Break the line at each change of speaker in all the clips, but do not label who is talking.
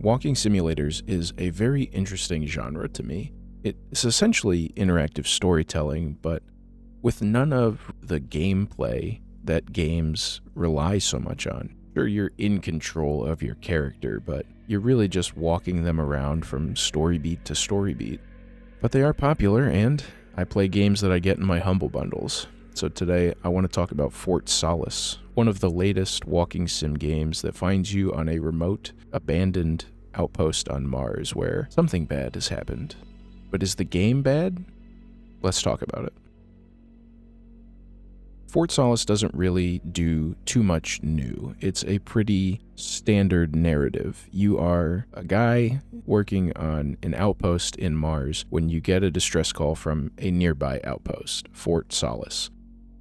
Walking simulators is a very interesting genre to me. It's essentially interactive storytelling, but with none of the gameplay that games rely so much on. Sure, you're in control of your character, but you're really just walking them around from story beat to story beat. But they are popular, and I play games that I get in my Humble Bundles. So today, I want to talk about Fort Solis, one of the latest walking sim games that finds you on a remote, abandoned outpost on Mars where something bad has happened. But is the game bad? Let's talk about it. Fort Solis doesn't really do too much new. It's a pretty standard narrative. You are a guy working on an outpost in Mars when you get a distress call from a nearby outpost, Fort Solis.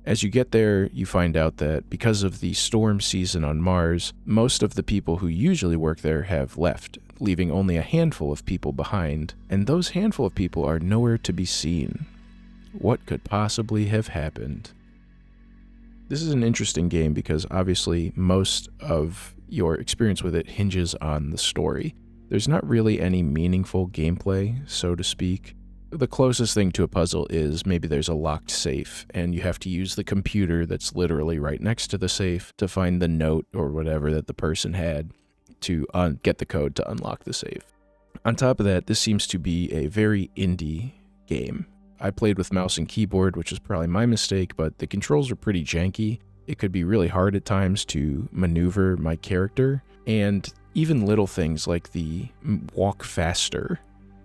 As you get there, you find out that because of the storm season on Mars, most of the people who usually work there have left, leaving only a handful of people behind, and those handful of people are nowhere to be seen. What could possibly have happened? This is an interesting game because obviously most of your experience with it hinges on the story. There's not really any meaningful gameplay, so to speak. The closest thing to a puzzle is maybe there's a locked safe, and you have to use the computer that's literally right next to the safe to find the note or whatever that the person had to get the code to unlock the safe. On top of that, this seems to be a very indie game. I played with mouse and keyboard, which is probably my mistake, but the controls are pretty janky. It could be really hard at times to maneuver my character, and even little things like the walk faster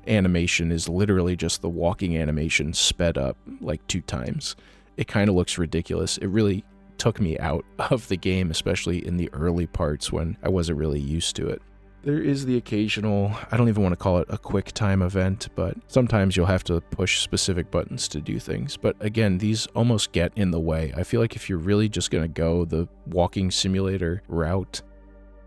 animation is literally just the walking animation sped up like 2 times. It kind of looks ridiculous. It really took me out of the game, especially in the early parts when I wasn't really used to it. There is the occasional, I don't even want to call it a quick time event, but sometimes you'll have to push specific buttons to do things. But again, these almost get in the way. I feel like if you're really just going to go the walking simulator route,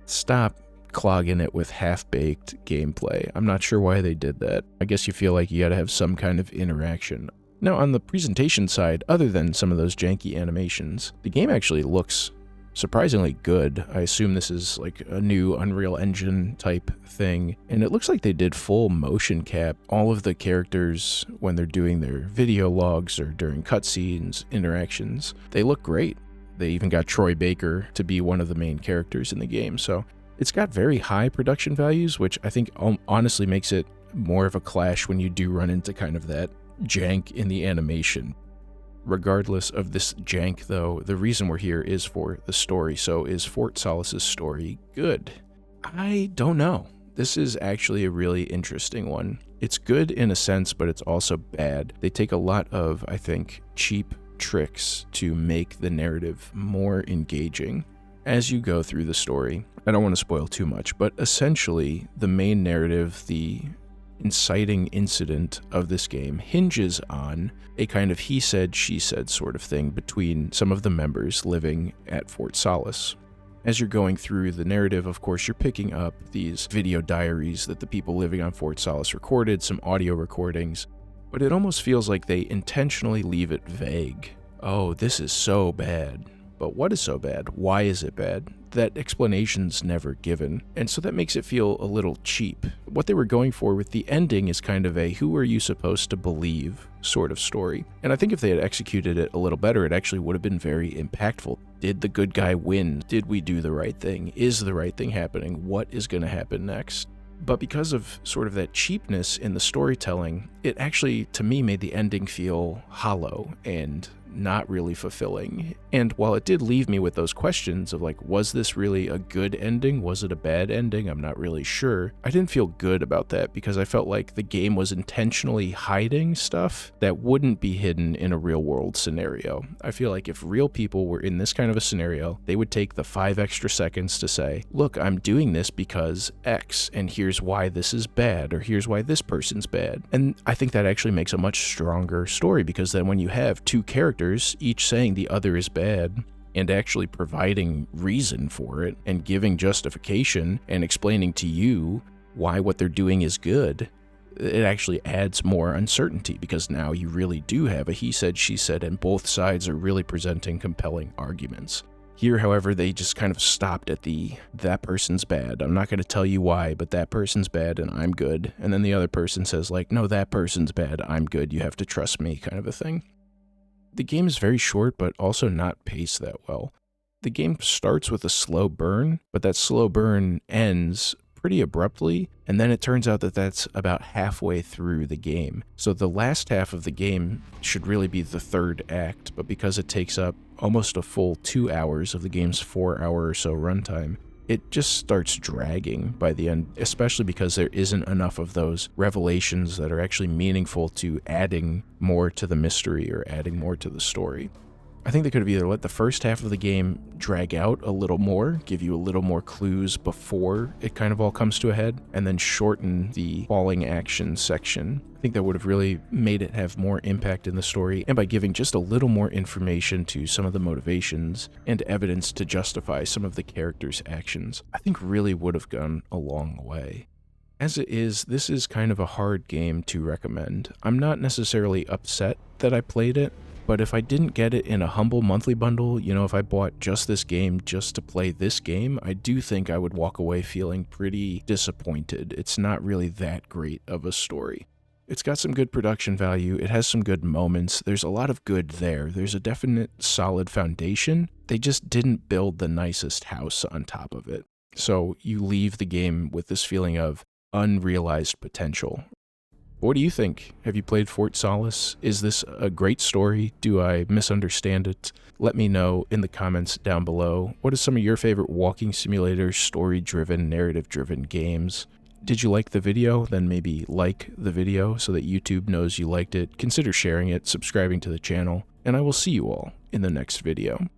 stop clogging it with half-baked gameplay. I'm not sure why they did that. I guess you feel like you gotta have some kind of interaction. Now, on the presentation side, other than some of those janky animations, the game actually looks surprisingly good. I assume this is like a new Unreal Engine type thing, and it looks like they did full motion cap all of the characters when they're doing their video logs or during cutscenes, interactions. They look great. They even got Troy Baker to be one of the main characters in the game, so it's got very high production values, which I think honestly makes it more of a clash when you do run into kind of that jank in the animation. Regardless of this jank, though, the reason we're here is for the story. So is Fort Solis' story good? I don't know. This is actually a really interesting one. It's good in a sense, but it's also bad. They take a lot of, I think, cheap tricks to make the narrative more engaging. As you go through the story, I don't want to spoil too much, but essentially the main narrative, the inciting incident of this game, hinges on a kind of he said, she said sort of thing between some of the members living at Fort Solis. As you're going through the narrative, of course, you're picking up these video diaries that the people living on Fort Solis recorded, some audio recordings, but it almost feels like they intentionally leave it vague. Oh, this is so bad. But what is so bad? Why is it bad? That explanation's never given, and so that makes it feel a little cheap. What they were going for with the ending is kind of a who are you supposed to believe sort of story. And I think if they had executed it a little better, it actually would have been very impactful. Did the good guy win? Did we do the right thing? Is the right thing happening? What is going to happen next? But because of sort of that cheapness in the storytelling, it actually, to me, made the ending feel hollow and not really fulfilling. And while it did leave me with those questions of like, was this really a good ending? Was it a bad ending? I'm not really sure. I didn't feel good about that because I felt like the game was intentionally hiding stuff that wouldn't be hidden in a real world scenario. I feel like if real people were in this kind of a scenario, they would take the 5 extra seconds to say, look, I'm doing this because X, and here's why this is bad, or here's why this person's bad. And I think that actually makes a much stronger story, because then when you have 2 characters, each saying the other is bad, and actually providing reason for it, and giving justification, and explaining to you why what they're doing is good, it actually adds more uncertainty, because now you really do have a he said, she said, and both sides are really presenting compelling arguments. Here, however, they just kind of stopped at that person's bad. I'm not going to tell you why, but that person's bad and I'm good. And then the other person says like, no, that person's bad, I'm good, you have to trust me, kind of a thing. The game is very short, but also not paced that well. The game starts with a slow burn, but that slow burn ends pretty abruptly, and then it turns out that that's about halfway through the game. So the last half of the game should really be the third act, but because it takes up almost a full 2 hours of the game's 4-hour or so runtime, it just starts dragging by the end, especially because there isn't enough of those revelations that are actually meaningful to adding more to the mystery or adding more to the story. I think they could have either let the first half of the game drag out a little more, give you a little more clues before it kind of all comes to a head, and then shorten the falling action section. I think that would have really made it have more impact in the story, and by giving just a little more information to some of the motivations and evidence to justify some of the characters' actions, I think really would have gone a long way. As it is, this is kind of a hard game to recommend. I'm not necessarily upset that I played it, but if I didn't get it in a humble monthly bundle, if I bought just this game just to play this game, I do think I would walk away feeling pretty disappointed. It's not really that great of a story. It's got some good production value, it has some good moments, there's a lot of good there, there's a definite solid foundation. They just didn't build the nicest house on top of it. So you leave the game with this feeling of unrealized potential. What do you think? Have you played Fort Solis? Is this a great story? Do I misunderstand it? Let me know in the comments down below. What are some of your favorite walking simulator, story-driven, narrative-driven games? Did you like the video? Then maybe like the video so that YouTube knows you liked it. Consider sharing it, subscribing to the channel, and I will see you all in the next video.